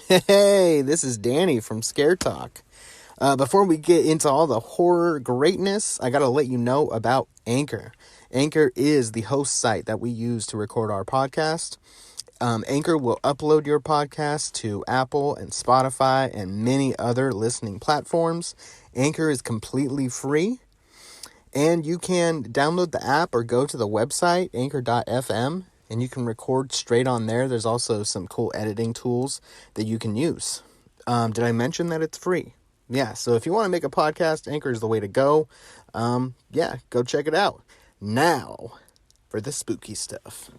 Hey, this is Danny from Scaretalk. Before we get into all the horror greatness, I gotta let you know about Anchor. Anchor is the host site that we use to record our podcast. Anchor will upload your podcast to Apple and Spotify and many other listening platforms. Anchor is completely free, and you can download the app or go to the website, anchor.fm, and you can record straight on there. There's also some cool editing tools that you can use. Did I mention that it's free? Yeah, so if you want to make a podcast, Anchor is the way to go. Go check it out. Now, for the spooky stuff.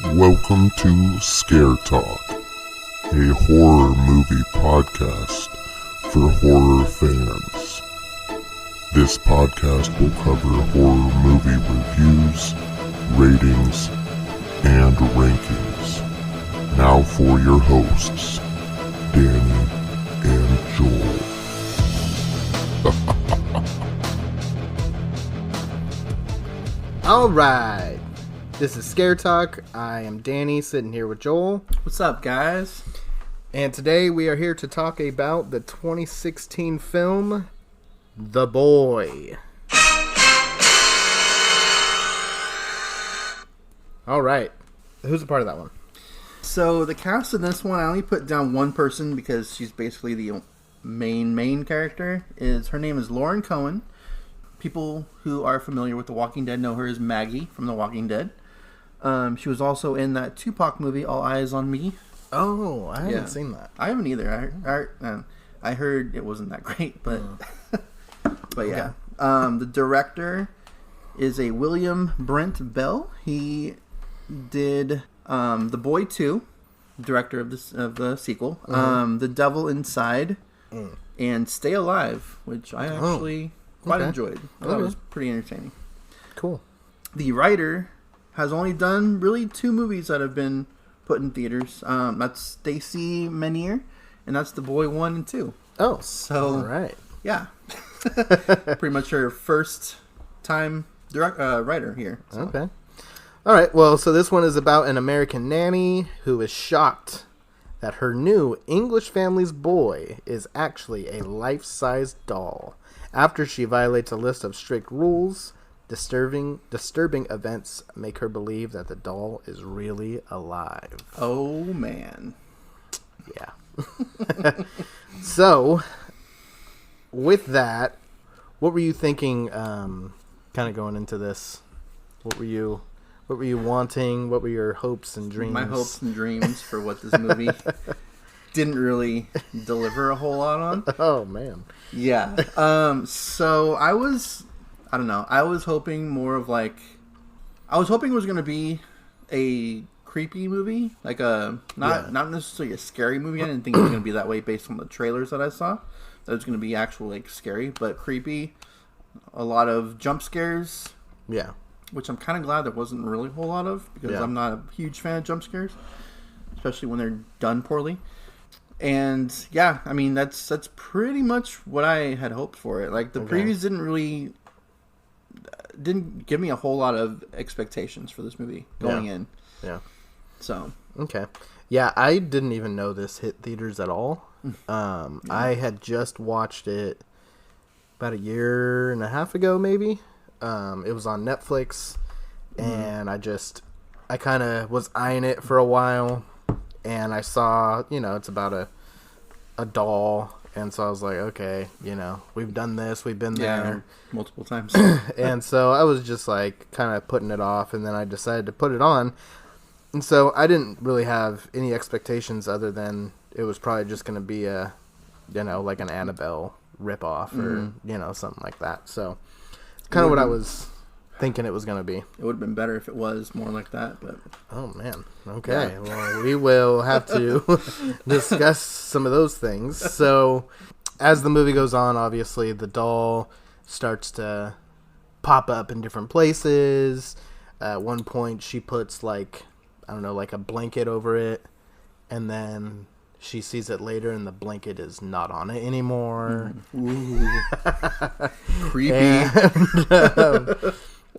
Welcome to Scare Talk, a horror movie podcast for horror fans. This podcast will cover horror movie reviews, ratings, and rankings. Now for your hosts, Danny and Joel. All right. This is Scare Talk. I am Danny, sitting here with Joel. What's up, guys? And today we are here to talk about the 2016 film, The Boy. All right. Who's a part of that one? So the cast in this one, I only put down one person because she's basically the main character. Her name is Lauren Cohen. People who are familiar with The Walking Dead know her as Maggie from The Walking Dead. She was also in that Tupac movie, All Eyes on Me. Oh, I haven't seen that. I haven't either. I heard it wasn't that great, but but yeah. Okay. The director is a William Brent Bell. He did The Boy 2, director of the sequel. The Devil Inside, and Stay Alive, which I actually quite enjoyed. I thought it was pretty entertaining. Cool. The writer has only done really 2 movies that have been put in theaters. That's Stacey Menier, and that's The Boy 1 and 2. Oh, so all right. Yeah, pretty much her first time writer here. So. Okay. All right. Well, so this one is about an American nanny who is shocked that her new English family's boy is actually a life-sized doll. After she violates a list of strict rules, disturbing events make her believe that the doll is really alive. Oh, man. Yeah. So, with that, what were you thinking kind of going into this? What were you wanting? What were your hopes and dreams? My hopes and dreams for what this movie didn't really deliver a whole lot on. Oh, man. Yeah. So I was hoping more of I was hoping it was going to be a creepy movie, like not necessarily a scary movie. I didn't think it was going to be that way based on the trailers that I saw. That it was going to be actually scary, but creepy. A lot of jump scares. Yeah. Which I'm kind of glad there wasn't really a whole lot of, because I'm not a huge fan of jump scares, especially when they're done poorly. And yeah, I mean that's pretty much what I had hoped for it. Like the previews didn't give me a whole lot of expectations for this movie going in. Yeah. So okay. Yeah, I didn't even know this hit theaters at all. I had just watched it about a year and a half ago, maybe. It was on Netflix, and I kind of was eyeing it for a while, and I saw, it's about a doll, and so I was like, okay, we've done this, we've been there multiple times. And so I was just like kind of putting it off, and then I decided to put it on, and so I didn't really have any expectations other than it was probably just going to be a, like an Annabelle ripoff or, something like that, so kind of what I was thinking it was going to be. It would have been better if it was more like that, but... Oh, man. Okay. Yeah. Well, we will have to discuss some of those things. So, as the movie goes on, obviously, the doll starts to pop up in different places. At one point, she puts, like a blanket over it, and then she sees it later, and the blanket is not on it anymore. Ooh. Creepy.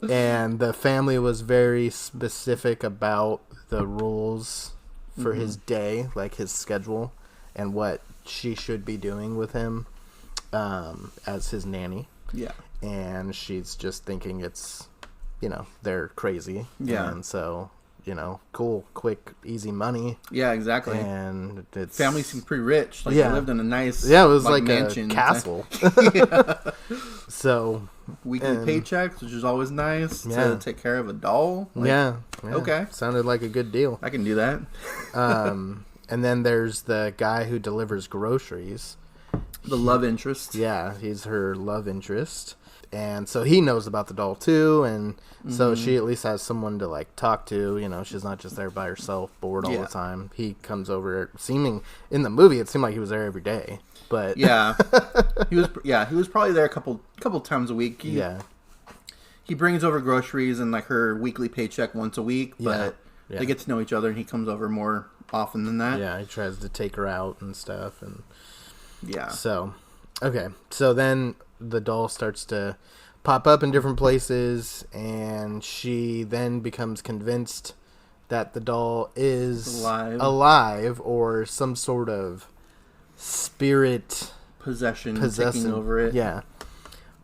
And the family was very specific about the rules for his day, like his schedule, and what she should be doing with him as his nanny. Yeah. And she's just thinking it's, they're crazy. Yeah. And so, cool, quick, easy money. Yeah, exactly. And it's... Family seemed pretty rich. Like, Yeah. they lived in a nice... Yeah, it was like mansion. a castle. So... Weekly paychecks, which is always nice Yeah. to take care of a doll. Like, yeah. Okay. Sounded like a good deal. I can do that. And then there's the guy who delivers groceries. The love interest. Yeah, he's her love interest. And so he knows about the doll too, and so she at least has someone to like talk to. She's not just there by herself, bored all the time. He comes over, in the movie it seemed like he was there every day, but Yeah, he was probably there a couple times a week. He brings over groceries and like her weekly paycheck once a week, but they get to know each other, and he comes over more often than that. Yeah, he tries to take her out and stuff, and yeah. so so then the doll starts to pop up in different places, and she then becomes convinced that the doll is alive or some sort of spirit possession taking over it. Yeah.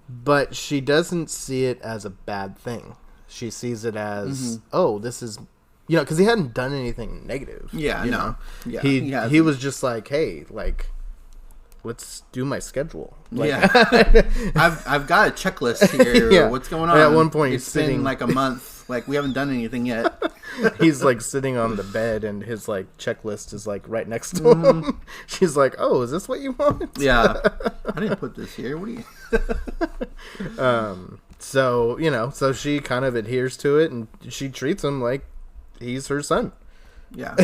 But she doesn't see it as a bad thing. She sees it as, oh, this is, because he hadn't done anything negative. Yeah, no. Yeah, he was just like, hey, like, let's do my schedule. Like, I've got a checklist here. Yeah. What's going on? At one point, it's been like a month. Like, we haven't done anything yet. He's like sitting on the bed, and his like checklist is like right next to him. She's like, "Oh, is this what you want?" Yeah, I didn't put this here. What do you? So she kind of adheres to it, and she treats him like he's her son. Yeah,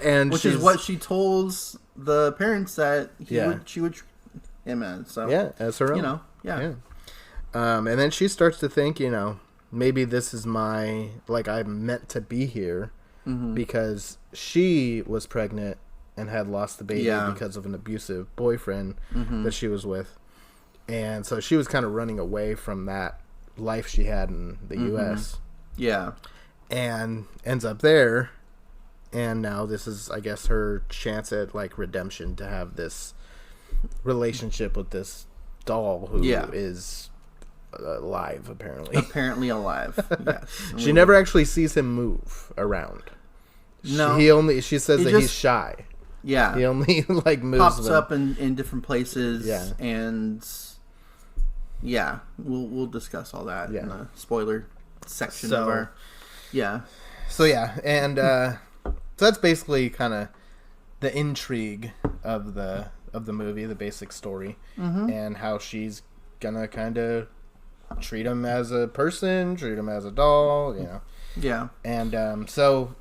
and which is what she tells the parents that she would treat him as. So as her own. Yeah. And then she starts to think, maybe this is I'm meant to be here, because she was pregnant and had lost the baby because of an abusive boyfriend that she was with. And so she was kind of running away from that life she had in the U.S. Yeah. And ends up there. And now this is, I guess, her chance at like redemption, to have this relationship with this doll who is alive, apparently. Apparently alive. Yes. She never actually sees him move around. No. She says that he's shy. Yeah. He only like moves. Pops up in different places. Yeah. And we'll discuss all that in the spoiler section of our. Yeah. So and so that's basically kind of the intrigue of the movie, the basic story, and how she's gonna kind of treat him as a person, treat him as a doll, Yeah. And so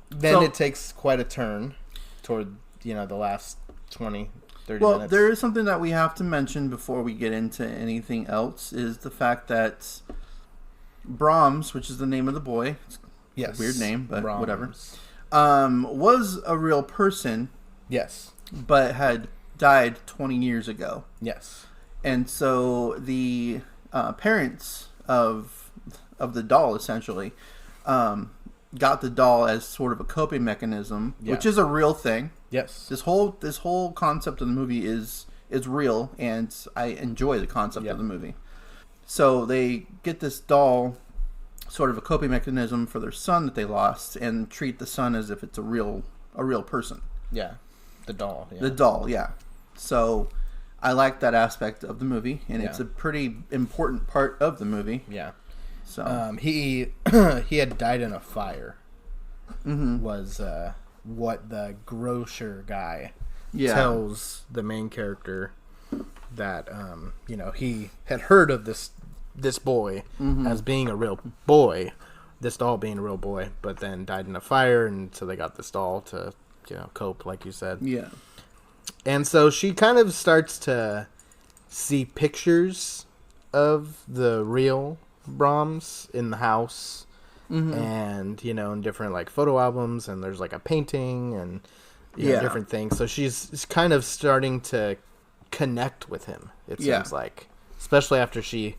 then it takes quite a turn toward the last 20, 30 minutes. Well, there is something that we have to mention before we get into anything else, is the fact that Brahms, which is the name of the boy, yes, weird name, but Brahms. whatever, was a real person. Yes. But had died 20 years ago. Yes. And so the parents of the doll, essentially, got the doll as sort of a coping mechanism, which is a real thing. Yes. This whole concept of the movie is real, and I enjoy the concept of the movie. So they get this doll, sort of a coping mechanism for their son that they lost, and treat the son as if it's a real person. Yeah. The doll. The doll, yeah. So I like that aspect of the movie, and it's a pretty important part of the movie. Yeah. So he had died in a fire. Was what the grocer guy tells the main character, that he had heard of this boy as being a real boy, this doll being a real boy, but then died in a fire, and so they got this doll to cope, like you said. Yeah. And so she kind of starts to see pictures of the real Brahms in the house, and in different like photo albums, and there's like a painting, and different things. So she's kind of starting to connect with him, it seems like. Especially after the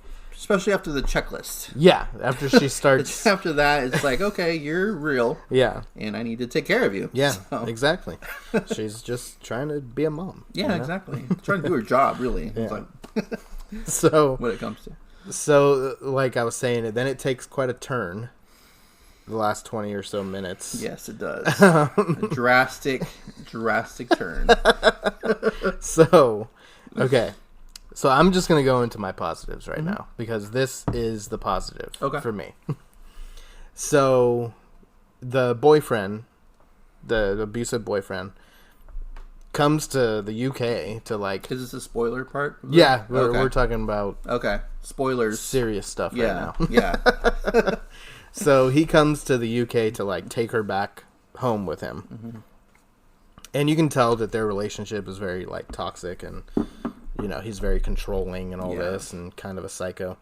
checklist. Yeah, after she starts... After that, it's like, okay, you're real. Yeah. And I need to take care of you. Yeah, exactly. She's just trying to be a mom. Yeah, exactly. Trying to do her job, really. Yeah. It's like, so... When it comes to... So, like I was saying, then it takes quite a turn. The last 20 or so minutes. Yes, it does. A drastic turn. So, okay. So I'm just going to go into my positives right now, because this is the positive for me. So, the boyfriend, the abusive boyfriend, comes to the UK to like... Is this a spoiler part? Yeah, we're talking about... Okay, spoilers. Serious stuff right now. Yeah. So he comes to the UK to like take her back home with him. And you can tell that their relationship is very like toxic, and he's very controlling and all this, and kind of a psycho.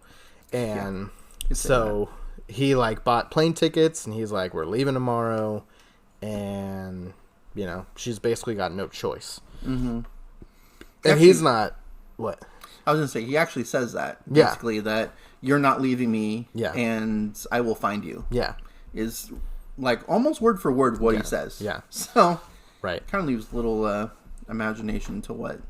And so he like bought plane tickets, and he's like, we're leaving tomorrow, and she's basically got no choice. And he's not... What? I was going to say, he actually says that. Basically, that you're not leaving me, and I will find you. Yeah. Is like almost word for word what he says. Yeah. So, right. Kind of leaves little imagination to what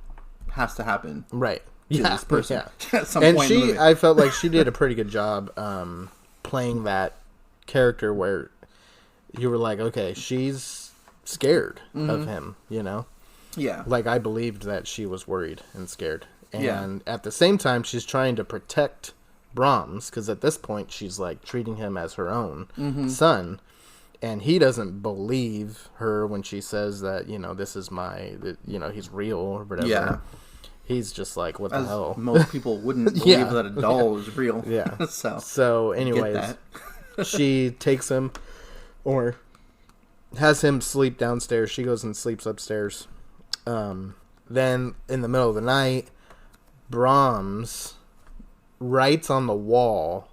has to happen. Right. To this person. Yeah. At some point in the movie. I felt like she did a pretty good job playing that character where you were like, okay, she's scared of him, Yeah. Like, I believed that she was worried and scared. And at the same time, she's trying to protect Brahms, because at this point, she's like treating him as her own son. And he doesn't believe her when she says that, this is he's real or whatever. Yeah. He's just like, what the hell? Most people wouldn't believe that a doll is real. Yeah. So anyways, she takes him, or has him sleep downstairs. She goes and sleeps upstairs. Then in the middle of the night, Brahms writes on the wall,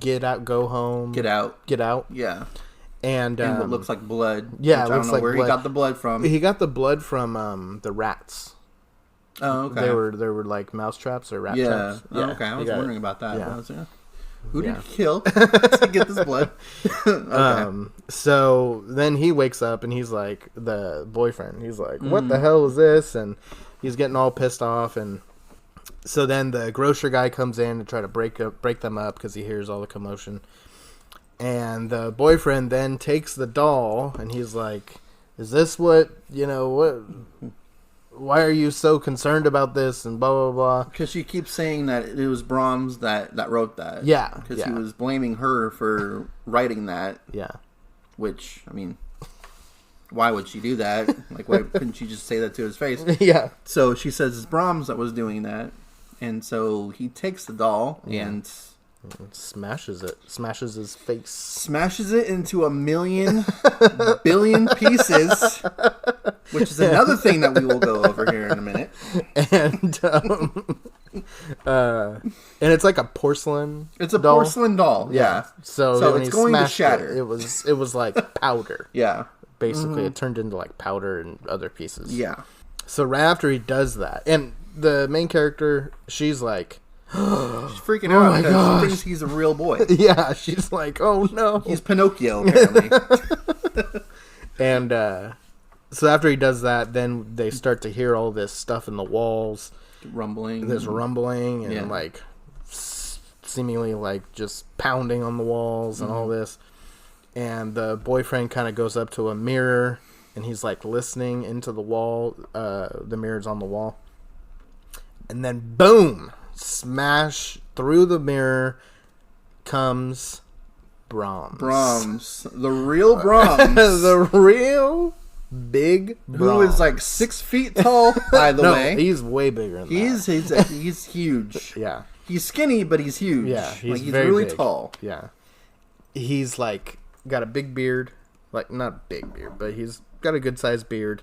"Get out, go home. Get out. Get out." Yeah. And what looks like blood. Yeah, I don't know where he got the blood from. He got the blood from the rats. Oh, okay. They were like mouse traps or rat traps. Yeah. Oh, okay. I was wondering about that. Yeah. I was like, who did he kill to get this blood? Okay. So then he wakes up and he's like, the boyfriend, he's like, what the hell is this? And he's getting all pissed off. And so then the grocer guy comes in to try to break them up because he hears all the commotion. And the boyfriend then takes the doll and he's like, is this what? Why are you so concerned about this? And blah, blah, blah. Because she keeps saying that it was Brahms that wrote that. Yeah. Because he was blaming her for writing that. Yeah. Which, I mean, why would she do that? Like, why couldn't she just say that to his face? Yeah. So she says it's Brahms that was doing that. And so he takes the doll and... smashes his face. Smashes it into 1,000,000 billion pieces, which is another thing that we will go over here in a minute. And it's like a porcelain. It's a porcelain doll. Yeah. So when it's he going to smashed shatter. It was like powder. Yeah. Basically, it turned into like powder and other pieces. Yeah. So right after he does that, and the main character, she's like, she's freaking out because she thinks he's a real boy. Yeah, she's like, oh no, he's Pinocchio apparently. And so after he does that, then they start to hear all this stuff in the walls, rumbling. There's rumbling and like seemingly like just pounding on the walls and all this. And the boyfriend kind of goes up to a mirror and he's like listening into the wall. The mirror's on the wall, and then boom. Smash through the mirror comes Brahms. The real Brahms. The real big Brahms. Who is like 6 feet tall, by the way. He's way bigger than that. He's huge. Yeah. He's skinny, but he's huge. Yeah, he's very really big. Tall. Yeah. He's like got a big beard. Like not big beard, but he's got a good sized beard.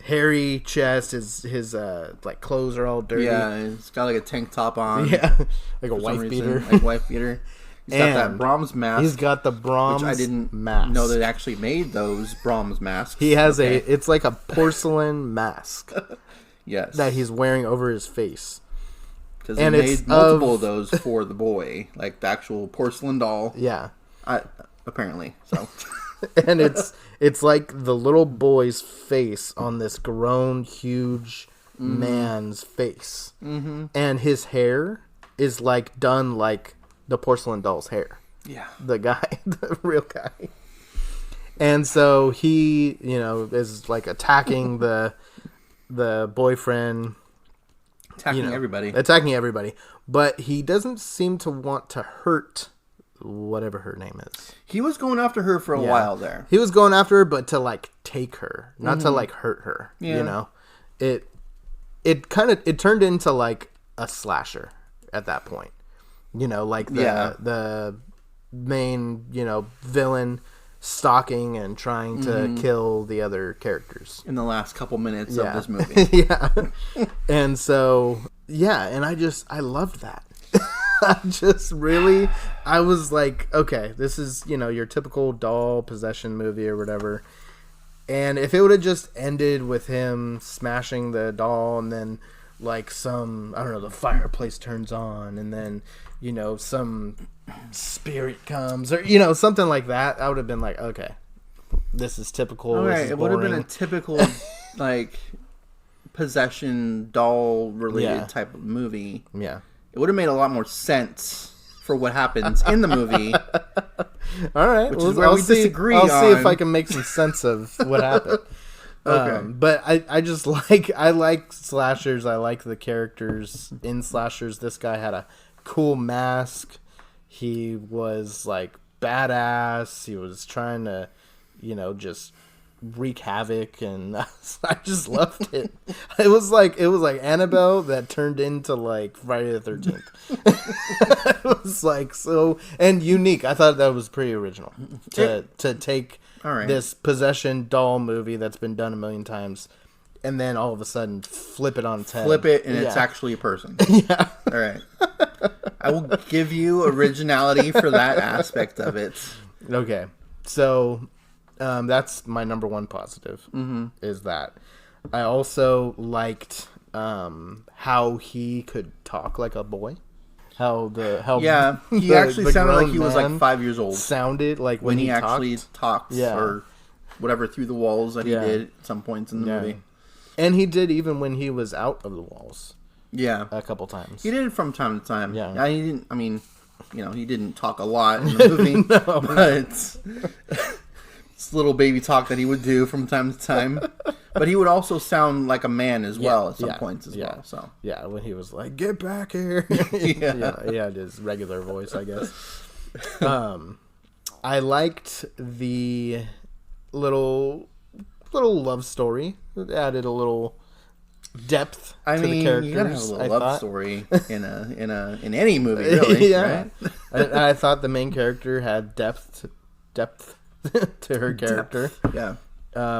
Hairy chest, his like clothes are all dirty. Yeah, he's got like a tank top on. Yeah, like a wife beater. Like wife beater. He's got that bronze mask. He's got the bronze which I didn't mask. know they actually made those bronze masks. He has it's like a porcelain mask. Yes. That he's wearing over his face. Because he made multiple of those for the boy. Like the actual porcelain doll. Yeah. Apparently. So. And it's like the little boy's face on this grown, huge man's face. Mm-hmm. And his hair is like done like the porcelain doll's hair. Yeah. The guy, the real guy. And so he, is like attacking the boyfriend. Attacking everybody. Attacking everybody. But he doesn't seem to want to hurt whatever her name is. He was going after her for a while there. He was going after her, but to like take her, not to like hurt her. Yeah. It turned into like a slasher at that point. Like the main, villain stalking and trying to kill the other characters in the last couple minutes of this movie. Yeah. And so, and I loved that. I was like, okay, this is, your typical doll possession movie or whatever. And if it would have just ended with him smashing the doll and then like the fireplace turns on and then, some spirit comes or, something like that, I would have been like, okay, this is typical. All right, it would have been a typical like possession doll related type of movie. Yeah. It would have made a lot more sense for what happens in the movie. All right, which is where we disagree. I'll see if I can make some sense of what happened. Okay, but I just I like slashers. I like the characters in slashers. This guy had a cool mask. He was like badass. He was trying to, just wreak havoc, and I just loved it. It was like Annabelle that turned into like Friday the 13th. It was like so and unique. I thought that was pretty original to take this possession doll movie that's been done a million times and then all of a sudden flip it on its head. Flip it and it's actually a person. Yeah. All right. I will give you originality for that aspect of it. Okay. So that's my number one positive, is that. I also liked how he could talk like a boy. He actually sounded like he was like 5 years old. Sounded like when he talked. Actually talks or whatever through the walls that he did at some points in the movie. And he did even when he was out of the walls. Yeah. A couple times. He did it from time to time. Yeah. He didn't, he didn't talk a lot in the movie. No. But it's little baby talk that he would do from time to time. But he would also sound like a man as well at some points as well. So when he was like, "Get back here." He had his regular voice, I guess. I liked the little love story. It added a little depth to the characters. You gotta have a little love story in any movie, really. Right? I thought the main character had depth to her character. Yeah.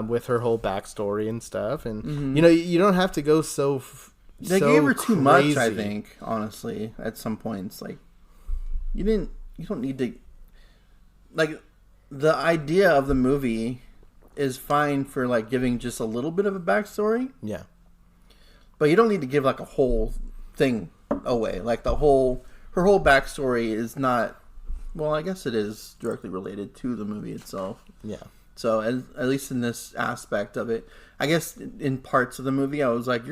With her whole backstory and stuff, and you don't have to go so. They gave her too much, I think. Honestly, at some points, like you don't need to. Like, the idea of the movie is fine for like giving just a little bit of a backstory. Yeah. But you don't need to give like a whole thing away. Like her whole backstory is not. Well, I guess it is directly related to the movie itself. Yeah. So at least in this aspect of it, I guess in parts of the movie, I was like,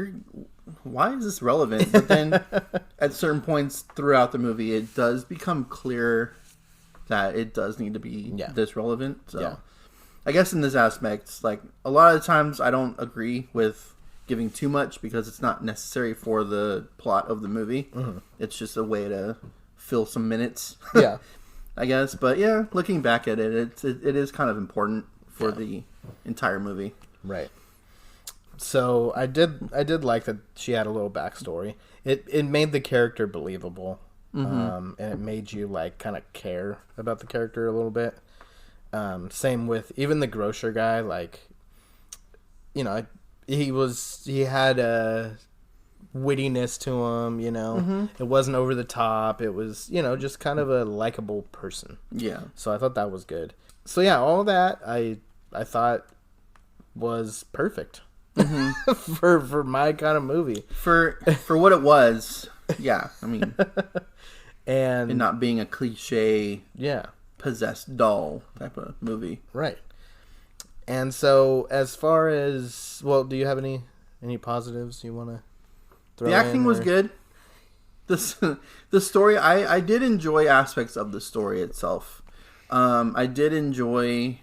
why is this relevant? But then at certain points throughout the movie, it does become clear that it does need to be this relevant. So I guess in this aspect, like a lot of times I don't agree with giving too much because it's not necessary for the plot of the movie. Mm-hmm. It's just a way to fill some minutes. Yeah. I guess. But yeah, looking back at it, it is kind of important for the entire movie. Right. So I did like that she had a little backstory. It made the character believable. And it made you like kind of care about the character a little bit. Same with even the grocer guy, like, he had wittiness to him, you know. Mm-hmm. It wasn't over the top. It was, you know, just kind of a likable person. Yeah. So I thought that was good. So yeah, all that I thought was perfect for my kind of movie. For what it was, yeah. I mean, and not being a cliche, yeah, possessed doll type of movie, right. And so as far as, well, do you have any positives you want to throw in? The acting was good. The story, I did enjoy aspects of the story itself. I did enjoy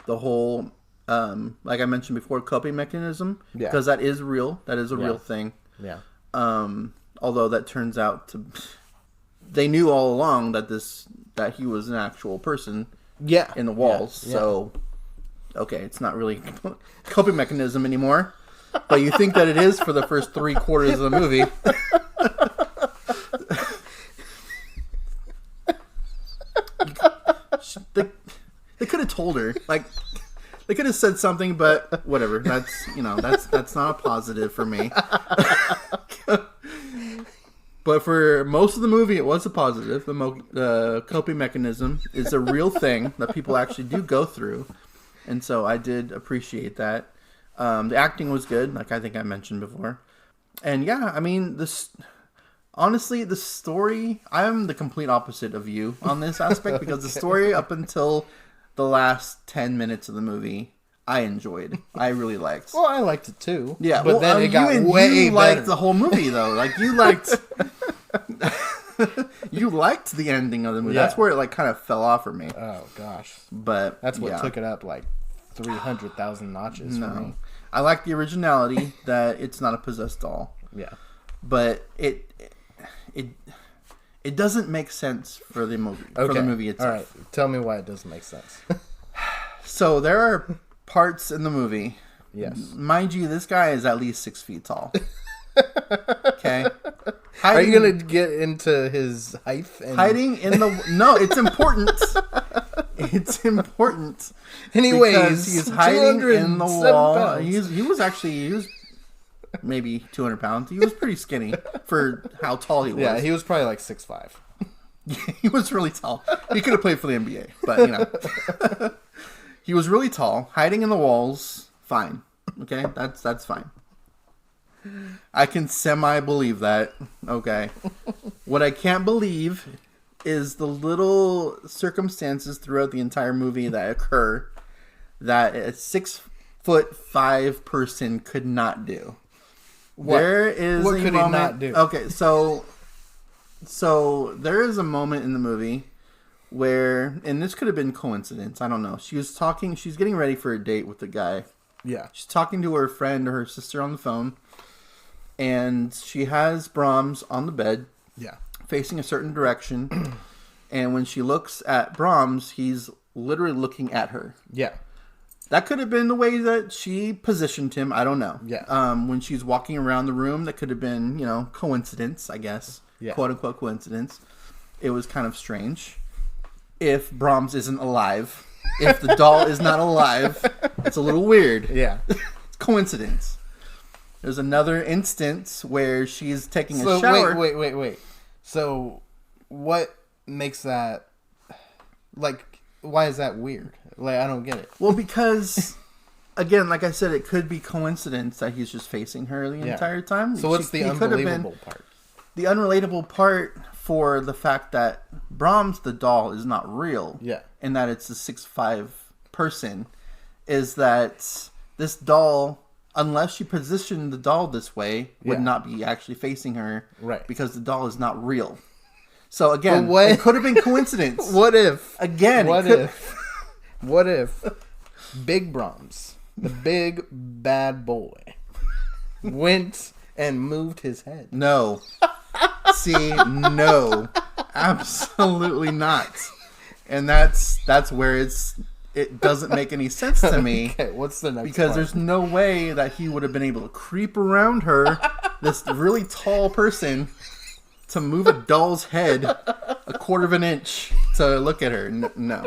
the whole, like I mentioned before, coping mechanism, because that is real. That is a real thing. Yeah. Although that turns out to, they knew all along that he was an actual person. Yeah. In the walls. Yeah. So, okay, it's not really a coping mechanism anymore. But you think that it is for the first 3/4 of the movie. They could have told her, like, they could have said something, but whatever. That's not a positive for me. But for most of the movie, it was a positive. The coping mechanism is a real thing that people actually do go through, and so I did appreciate that. The acting was good, like I think I mentioned before, and yeah, I mean, honestly, the story, I'm the complete opposite of you on this aspect, because the story up until the last 10 minutes of the movie, I enjoyed. I really liked. Well, I liked it too. Yeah, but then it got way you better. Liked the whole movie though. Like you liked, you liked the ending of the movie. Yeah. That's where it like kind of fell off for me. Oh gosh, but that's what took it up like 300,000 notches for me. I like the originality that it's not a possessed doll. Yeah, but it doesn't make sense for the movie. Okay. For the movie itself. All right, tell me why it doesn't make sense. So there are parts in the movie. Yes, mind you, this guy is at least 6 feet tall. Okay, are you gonna get into his height? Hiding in the no, it's important. It's important. Anyways, he's hiding in the wall. He was maybe 200 pounds. He was pretty skinny for how tall he was. Yeah, he was probably like 6'5". He was really tall. He could have played for the NBA, but you know, he was really tall, hiding in the walls. Fine, okay, that's fine. I can semi-believe that. Okay, what I can't believe is the little circumstances throughout the entire movie that occur that a 6'5" person could not do. What? There is what a could moment, he not do? Okay, so there is a moment in the movie where, and this could have been coincidence, I don't know. She's getting ready for a date with the guy. Yeah. She's talking to her friend or her sister on the phone, and she has Brahms on the bed. Yeah. Facing a certain direction, and when she looks at Brahms, he's literally looking at her. Yeah. That could have been the way that she positioned him. I don't know. Yeah. When she's walking around the room, that could have been, coincidence, I guess. Yeah. Quote unquote coincidence. It was kind of strange. If Brahms isn't alive, if the doll is not alive, it's a little weird. Yeah. It's coincidence. There's another instance where she's taking a shower. Wait. So, what makes that, like, why is that weird? Like, I don't get it. Well, because, again, like I said, it could be coincidence that he's just facing her the entire time. So what's the unbelievable part? The unrelatable part for the fact that Brahms, the doll, is not real. Yeah. And that it's a 6'5" person is that this doll, unless you position the doll this way, would not be actually facing her. Right. Because the doll is not real. So again, it could have been coincidence. What if? Again, what if Big Brahms, the big bad boy, went and moved his head? No. See, no. Absolutely not. And that's where it doesn't make any sense to me. Okay, what's the next Because there's no way that he would have been able to creep around her, this really tall person, to move a doll's head a quarter of an inch to look at her. No.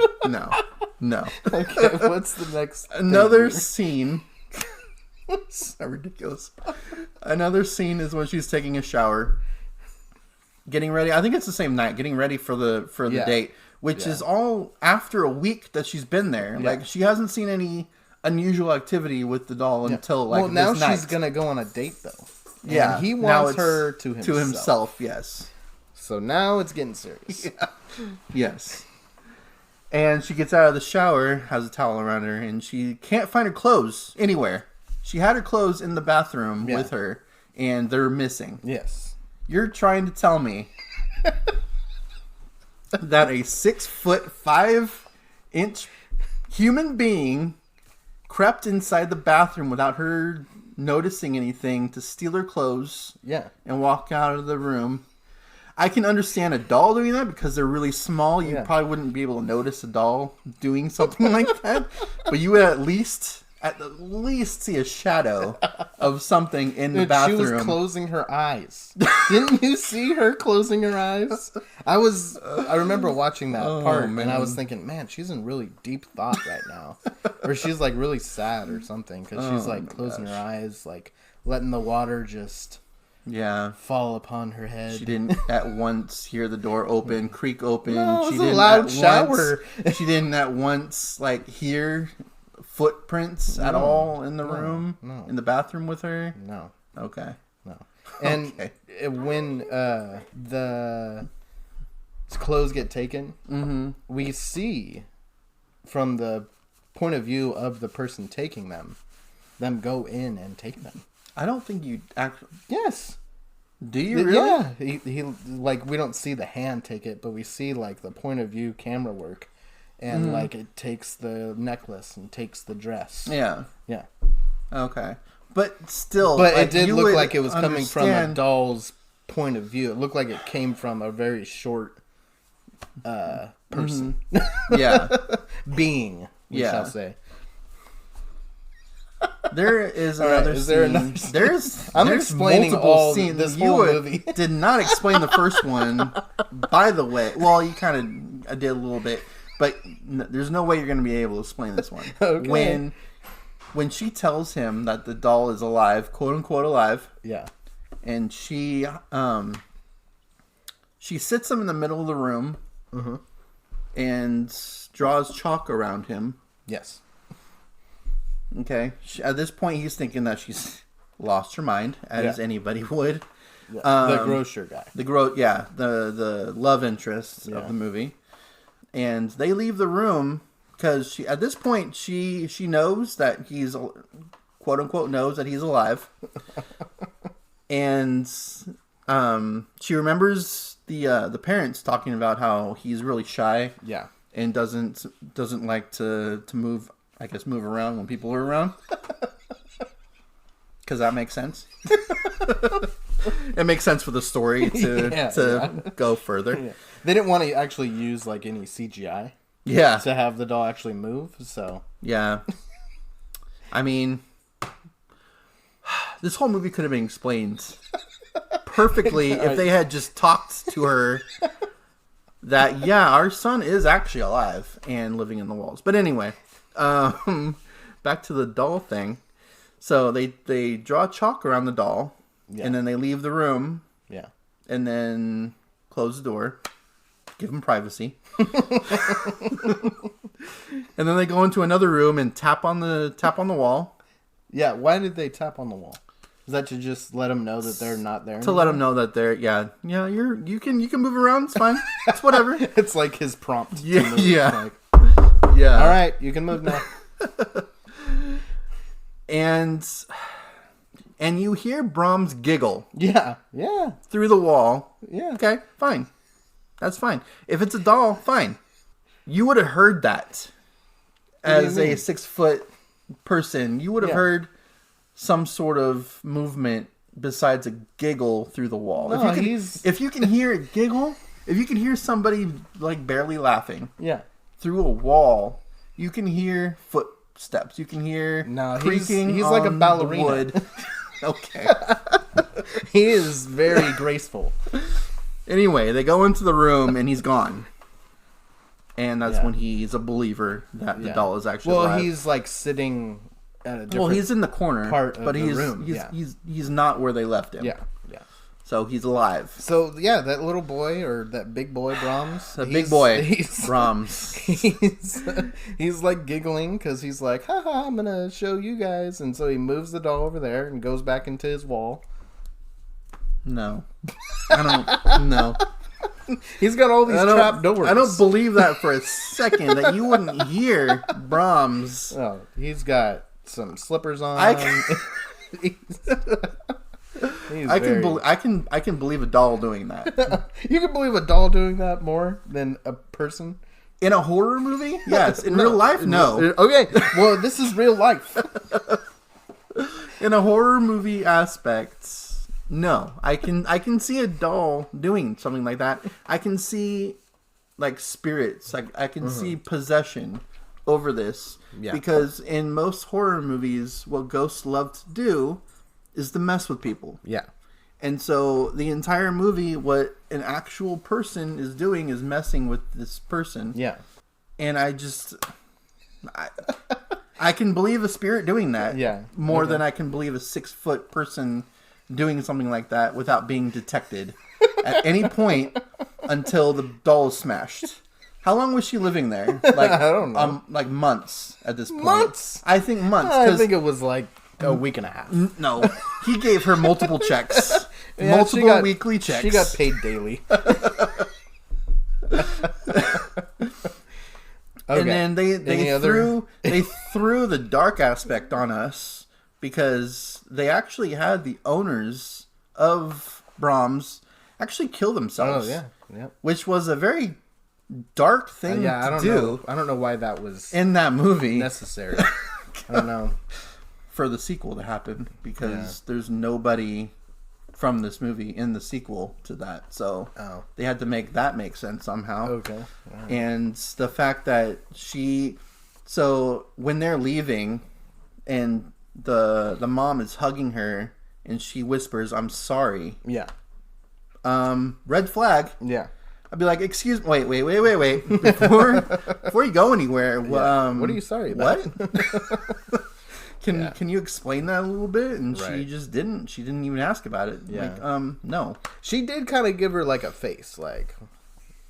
Okay, what's the next Another scene So ridiculous. Another scene is when she's taking a shower, getting ready. I think it's the same night, getting ready for the date, which is all after a week that she's been there. Yeah. Like, she hasn't seen any unusual activity with the doll until like this now night. she's gonna go on a date though. Yeah, And he now wants it's her to himself. Yes. So now it's getting serious. Yeah. Yes. And she gets out of the shower, has a towel around her, and she can't find her clothes anywhere. She had her clothes in the bathroom with her, and they're missing. Yes. You're trying to tell me that a 6'5" human being crept inside the bathroom without her noticing anything to steal her clothes and walk out of the room. I can understand a doll doing that because they're really small. You probably wouldn't be able to notice a doll doing something like that. But you would at least see a shadow of something in the bathroom. She was closing her eyes. Didn't you see her closing her eyes? I remember watching that part, and I was thinking, man, she's in really deep thought right now. Or she's like really sad or something, because she's like closing her eyes, like letting the water just fall upon her head. She didn't at once hear the door open, creak open. No, she it was didn't a loud shower. She didn't at once like hear footprints at all in the room, in the bathroom with her. No. Okay. No. And when the clothes get taken, we see from the point of view of the person taking them go in and take them. I don't think you actually. Yes. Do you really? Yeah. He like, we don't see the hand take it, but we see like the point of view camera work, and like it takes the necklace and takes the dress. Yeah. Yeah. Okay. But still, but like, it did look like it was coming understand... from a doll's point of view. It looked like it came from a very short person. Yeah. Being, we shall say. There is another scene. I'm explaining multiple scenes. This whole movie. Did not explain the first one, by the way. Well, you kind of did a little bit, but there's no way you're going to be able to explain this one. Okay. When she tells him that the doll is alive, quote unquote alive, and she sits him in the middle of the room and draws chalk around him. Yes. Okay. At this point, he's thinking that she's lost her mind, as anybody would. Yeah. The grocer guy. The love interest of the movie, and they leave the room because at this point she knows that he's, quote unquote, knows that he's alive, and she remembers the parents talking about how he's really shy, and doesn't like to move. I guess move around when people are around. Because that makes sense. It makes sense for the story to go further. Yeah. They didn't want to actually use like any CGI. Yeah. To have the doll actually move, so. Yeah. I mean, this whole movie could have been explained perfectly if they had just talked to her that, our son is actually alive and living in the walls. But anyway... back to the doll thing. So they draw chalk around the doll, and then they leave the room, and then close the door, give them privacy, and then they go into another room and tap on the wall. Yeah, why did they tap on the wall? Is that to just let them know that they're not there? To let them know that they're you can move around. It's fine. It's whatever. It's like his prompt. Yeah. Like, all right, you can move now. and you hear Brahms giggle. Yeah. Through the wall. Yeah. Okay, fine. That's fine. If it's a doll, fine. You would have heard that as a 6-foot person. You would have heard some sort of movement besides a giggle through the wall. No, if you can hear it giggle, if you can hear somebody like barely laughing. Yeah. Through a wall, you can hear footsteps. You can hear creaking. He's like a ballerina. Wood. Okay. He is very graceful. Anyway, they go into the room and he's gone. And that's when he's a believer that the doll is actually alive. He's like sitting at a different Well, he's in the corner part of but the room. He's not where they left him. Yeah. So he's alive. So yeah, that little boy or that big boy Brahms, Brahms. He's like giggling because he's like, haha, I'm gonna show you guys, and so he moves the doll over there and goes back into his wall. No, I don't. No, he's got all these trap doors. I don't believe that for a second that you wouldn't hear Brahms. Oh, he's got some slippers on. I can believe a doll doing that. You can believe a doll doing that more than a person in a horror movie. Yes, in real life, no. Okay, well, this is real life. In a horror movie aspect, no. I can see a doll doing something like that. I can see like spirits. I can see possession over this because in most horror movies, what ghosts love to do is to mess with people. Yeah. And so the entire movie, what an actual person is doing is messing with this person. Yeah. And I can believe a spirit doing that. Yeah. More than I can believe a 6-foot person doing something like that without being detected at any point until the doll is smashed. How long was she living there? Like, I don't know. Like months at this point. Months? I think months. I think it was like a week and a half. No, he gave her multiple checks, multiple weekly checks. She got paid daily. And then they threw the dark aspect on us because they actually had the owners of Brahms actually kill themselves. Oh yeah. Which was a very dark thing to do. I don't know why that was in that movie necessary. I don't know. For the sequel to happen because there's nobody from this movie in the sequel to that, so they had to make that make sense somehow. Okay, right. And the fact that so when they're leaving, and the mom is hugging her, and she whispers, "I'm sorry." Yeah. Red flag. Yeah. I'd be like, "Excuse me, wait, before you go anywhere, what are you sorry about?" What? Can you explain that a little bit? And she just didn't. She didn't even ask about it. Yeah. Like, no. She did kind of give her like a face, like,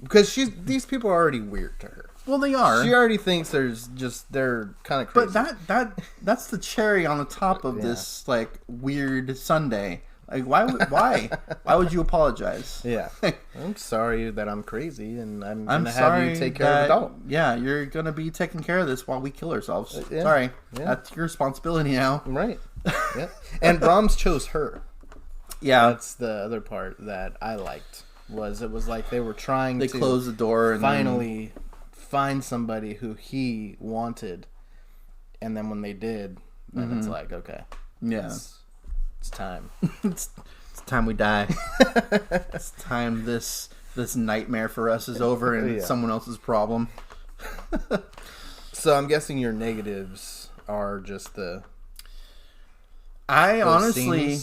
because these people are already weird to her. Well, they are. She already thinks they're kind of crazy. But that's the cherry on the top of this like weird sundae. Like, why would you apologize? Yeah. I'm sorry that I'm crazy, and I'm gonna have you take care of the doll. Yeah, you're gonna be taking care of this while we kill ourselves. Sorry, that's your responsibility now. Right. Yeah. And Brahms chose her. Yeah, that's the other part that I liked. It was like they were trying to close the door and finally find somebody who he wanted, and then when they did, then it's like, okay, it's time. It's time we die. It's time this nightmare for us is over and it's someone else's problem. So I'm guessing your negatives are just I honestly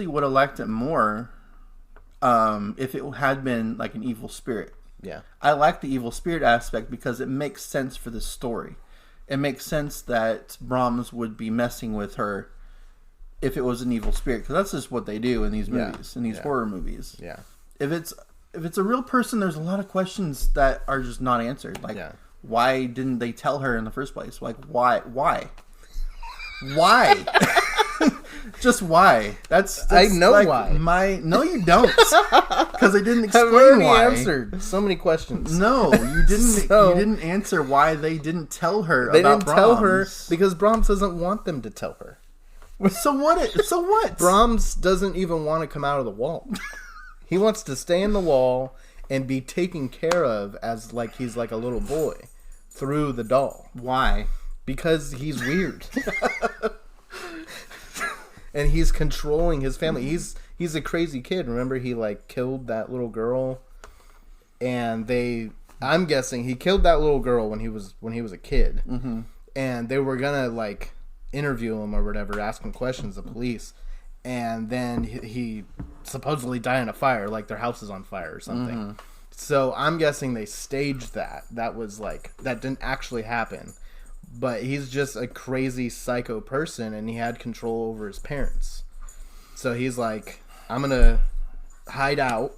would have liked it more if it had been like an evil spirit. Yeah. I like the evil spirit aspect because it makes sense for the story. It makes sense that Brahms would be messing with her if it was an evil spirit, because that's just what they do in these movies, in these horror movies. Yeah. If it's a real person, there's a lot of questions that are just not answered. Like, why didn't they tell her in the first place? Like, why? Just why? That's I know like why. No, you don't, because they didn't explain I've already why. answered so many questions. No, you didn't. You didn't answer why they didn't tell her. They about didn't tell her because Brahms doesn't want them to tell her. So what? Brahms doesn't even want to come out of the wall. He wants to stay in the wall and be taken care of as like he's like a little boy through the doll. Why? Because he's weird. And he's controlling his family. He's a crazy kid. Remember, he like killed that little girl, and I'm guessing he killed that little girl when he was a kid, and they were gonna like interview him or whatever, ask him questions, the police, and then he supposedly died in a fire, like their house is on fire or something. So I'm guessing they staged that. That was like, that didn't actually happen, but he's just a crazy psycho person, and he had control over his parents. So he's like, I'm gonna hide out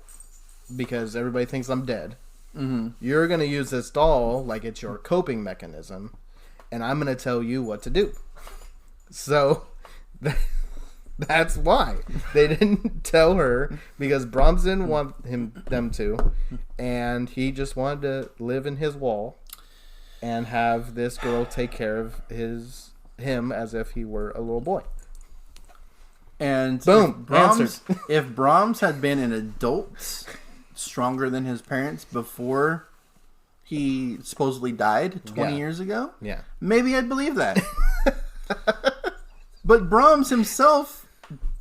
because everybody thinks I'm dead. Mm-hmm. You're gonna use this doll like it's your coping mechanism, and I'm gonna tell you what to do. So that's why they didn't tell her, because Brahms didn't want them to, and he just wanted to live in his wall and have this girl take care of him as if he were a little boy. And Boom, if Brahms had been an adult, stronger than his parents before he supposedly died 20 years ago, maybe I'd believe that. But Brahms himself,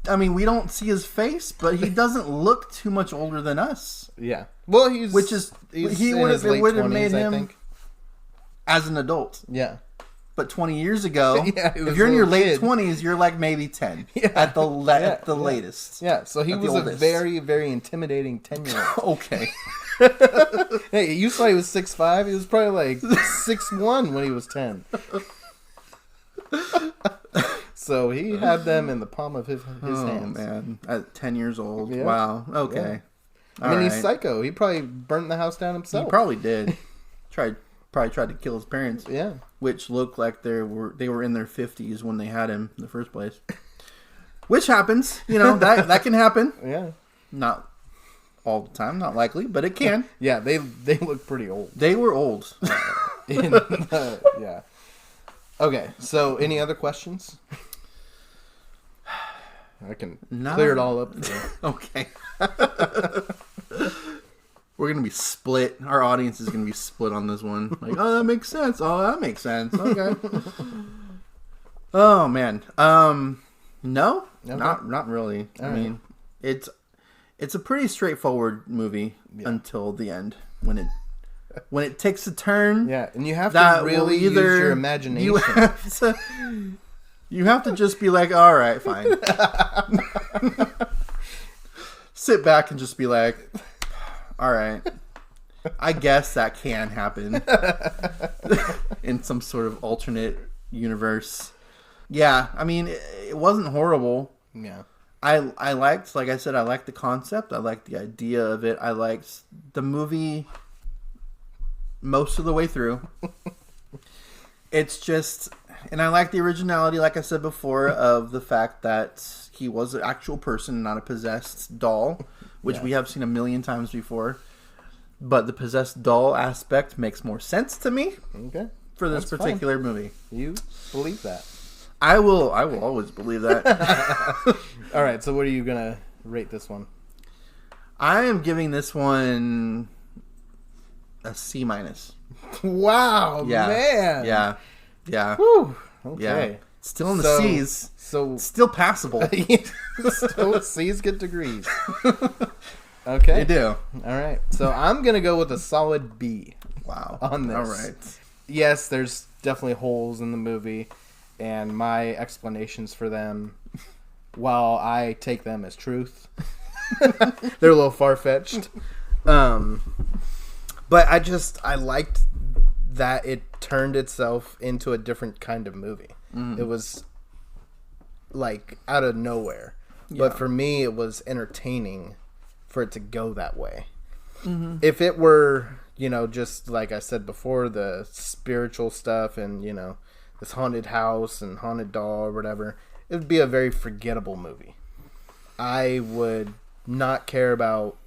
I mean, we don't see his face, but he doesn't look too much older than us. Yeah. Well, he would have made him as an adult. Yeah. But 20 years ago, if you're in your late 20s, you're like maybe 10 at the latest. Yeah, so he was a very, very intimidating 10-year-old. Okay. Hey, you saw he was 6'5"? He was probably like 6'1" when he was 10. So he had them in the palm of his hands. Oh, man. At 10 years old. Yeah. Wow. Okay. Yeah. I mean, he's psycho. He probably burnt the house down himself. He probably did. Probably tried to kill his parents. Yeah. Which looked like they were in their 50s when they had him in the first place. Which happens. You know, that can happen. Yeah. Not all the time. Not likely, but it can. Yeah, they look pretty old. They were old. Yeah. Okay, so any other questions? I can clear it all up. Okay. We're going to be split. Our audience is going to be split on this one. Like, oh, that makes sense. Oh, that makes sense. Okay. Oh, man. No, okay. Not really. All I mean, it's a pretty straightforward movie until the end when it takes a turn. Yeah, and you have to really use your imagination. You have to just be like, all right, fine. Sit back and just be like, all right. I guess that can happen in some sort of alternate universe. Yeah, I mean, it wasn't horrible. Yeah. I liked, like I said, I liked the concept. I liked the idea of it. I liked the movie most of the way through. It's just, and I like the originality, like I said before, of the fact that he was an actual person, not a possessed doll, which we have seen a million times before. But the possessed doll aspect makes more sense to me. Okay. For this particular movie. You believe that? I will always believe that. All right, so what are you going to rate this one? I am giving this one a C-. Wow, man. Yeah. Whew. Okay. Yeah. Still in the C's. So still passable. Still C's get degrees. Okay. They do. All right. So I'm going to go with a solid B. Wow. On this. All right. Yes, there's definitely holes in the movie, and my explanations for them, while I take them as truth, they're a little far-fetched. But I liked that it turned itself into a different kind of movie. Mm. It was like out of nowhere. Yeah. But for me, it was entertaining for it to go that way. Mm-hmm. If it were, just like I said before, the spiritual stuff and, this haunted house and haunted doll or whatever, it would be a very forgettable movie. I would not care about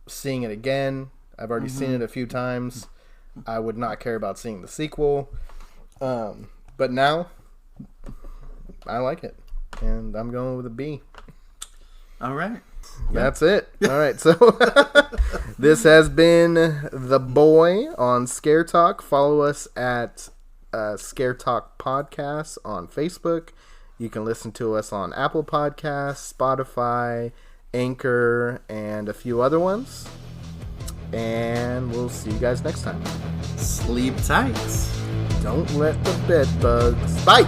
seeing it again. I've already seen it a few times. I would not care about seeing the sequel. But now, I like it. And I'm going with a B. All right. That's it. All right. So, this has been The Boy on Scare Talk. Follow us at Scare Talk Podcast on Facebook. You can listen to us on Apple Podcasts, Spotify, Anchor, and a few other ones. And we'll see you guys next time. Sleep tight. Don't let the bed bugs bite.